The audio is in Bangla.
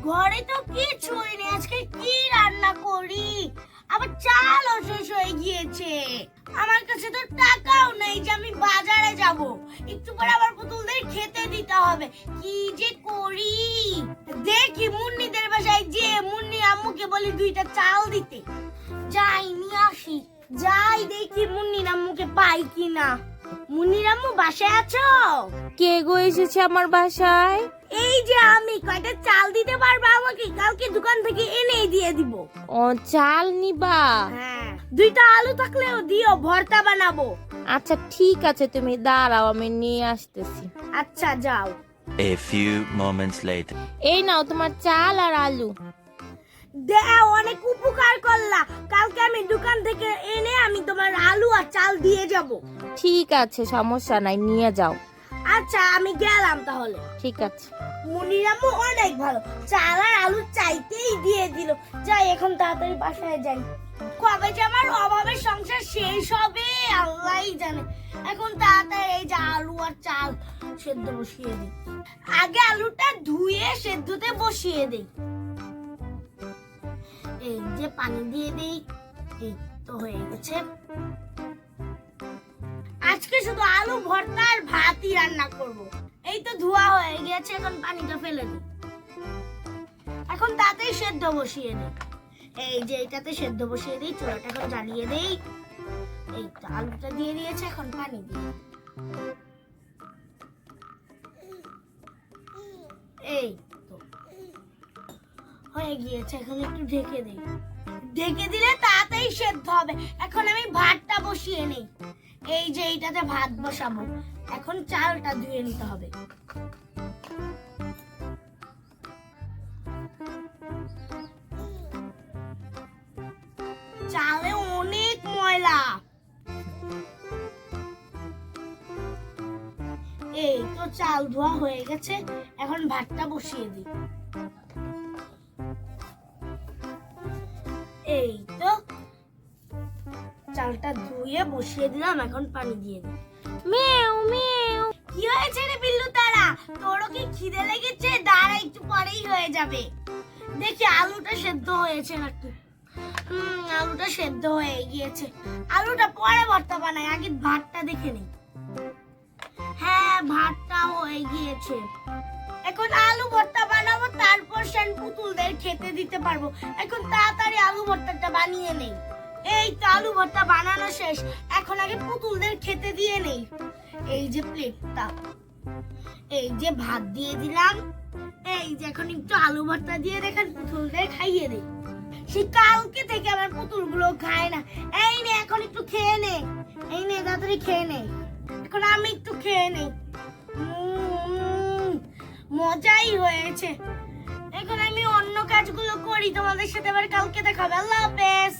ঘরে তো কিছুই নেই, আজকে কি রান্না করি? আবার চালও শেষ হয়ে গিয়েছে। আমার কাছে তো টাকাও নেই যে আমি বাজারে যাব। একটু পরে আবার পুতুলদের খেতে দিতে হবে। কি যে করি? দেখি মুন্নিদের বাসায় যে মুন্নি আম্মুকে বলি 2টা চাল দিতে। যাই নিয়ে আসি। যাই দেখি মুন্নির আম্মুকে পাই কিনা। মুন্নির আম্মু বাসায় আছো? কে গো এসেছে আমার বাসায়? এই যে আমি। কয়টা চাল দিতে পারবে আমাকে? কালকে দোকান থেকে এনেই দিয়ে দিব। ও চাল নিবা? হ্যাঁ, 2টা আলু থাকলেও দিও, ভর্তা বানাবো। আচ্ছা ঠিক আছে, তুমি দাঁড়াও, আমি নিয়ে আসতেছি। আচ্ছা যাও। A few moments later. এই নাও তোমার চাল আর আলু। দেও, অনেক উপকার করলা। কালকে আমি দোকান থেকে এনে আমি তোমার আলু আর চাল দিয়ে যাব। ঠিক আছে, সমস্যা নাই, নিয়ে যাও। আচ্ছা আমি গেলাম তাহলে। ঠিক আছে। মুনির আম্মু অনেক ভালো, চাল আর আলু চাইতেই দিয়ে দিল। যাই এখন তাড়াতাড়ি বাসায় যাই। কবে যে আমার অভাবের সংসার শেষ হবে আল্লাহই জানে। এখন তাড়াতাড়ি এই যে আলু আর চাল সেদ্ধ বসিয়ে দিই। আগে আলুটা ধুয়ে সেদ্ধতে বসিয়ে দিই। এই যে পানি দিয়ে দিই। এই তো হয়ে গেছে। আজকে শুধু আলু ভর্তা আর ভাতই রান্না করব। এই তো ধোয়া হয়ে গেছে, এখন পানিটা ফেলে দিই। এখন তাতেই সেদ্ধ বসিয়ে দিই। এই যে এটাতে সেদ্ধ বসিয়ে দিই, চুলাটা এখন জ্বালিয়ে দিই। এই তো আলুটা দিয়ে দিয়েছে, এখন পানি দিই। এই তো হয়ে গিয়েছে, এখন একটু ঢেকে দিই। ঢেকে দিলে তাড়াতাড়ি সেদ্ধ হবে। এখন আমি ভাতটা বসিয়ে নেই। এই যে এইটাতে ভাত বসাবো। এখন চালটা ধুয়ে নিতে হবে। চালে অনেক ময়লা। এই তো চাল ধোয়া হয়ে গেছে, এখন ভাতটা বসিয়ে দিই। এই তো চালটা ধুয়ে বসিয়ে দিলাম, এখন পানি দিয়ে দিই। মেও মেও। কি হয়েছে রে বিল্লু তারা? তোরও কি খিদে লেগেছে? দাঁড়া, একটু পরেই হয়ে যাবে। দেখি আলুটা সেদ্ধ হয়েছে নাকি। আলুটা সেদ্ধ হয়ে গিয়েছে। আলুটা পরে ভর্তা বানাই, আগে ভাতটা দেখে নিই। হ্যাঁ, ভাতটা হয়ে গিয়েছে। এখন আলু ভর্তা বানাবো, তারপর সেন পুতুলদের খেতে দিতে পারবো। এখন তাড়াতাড়ি আলু ভর্তাটা বানিয়ে নেই। এই তো আলু ভর্তা বানানো শেষ, এখন আগে পুতুলদের খেতে দিয়ে নেই। এই যে প্লেটটা, এই যে ভাত দিয়ে দিলাম। এই যে এখন একটু আলু ভর্তা দিয়ে দেখেন পুতুলদের খাইয়ে দেই। সে কালকে থেকে আমার পুতুলগুলো খায় না। এই নে, এখন একটু খেয়ে নে। এই নে, তাড়াতাড়ি খেয়ে নে। এখন আমি একটু খেয়ে নেই। মজাই হয়েছে। এখন আমি অন্য কাজগুলো করি, তোমাদের সাথে আবার কালকে দেখা হবে। আল্লাহ হাফেজ।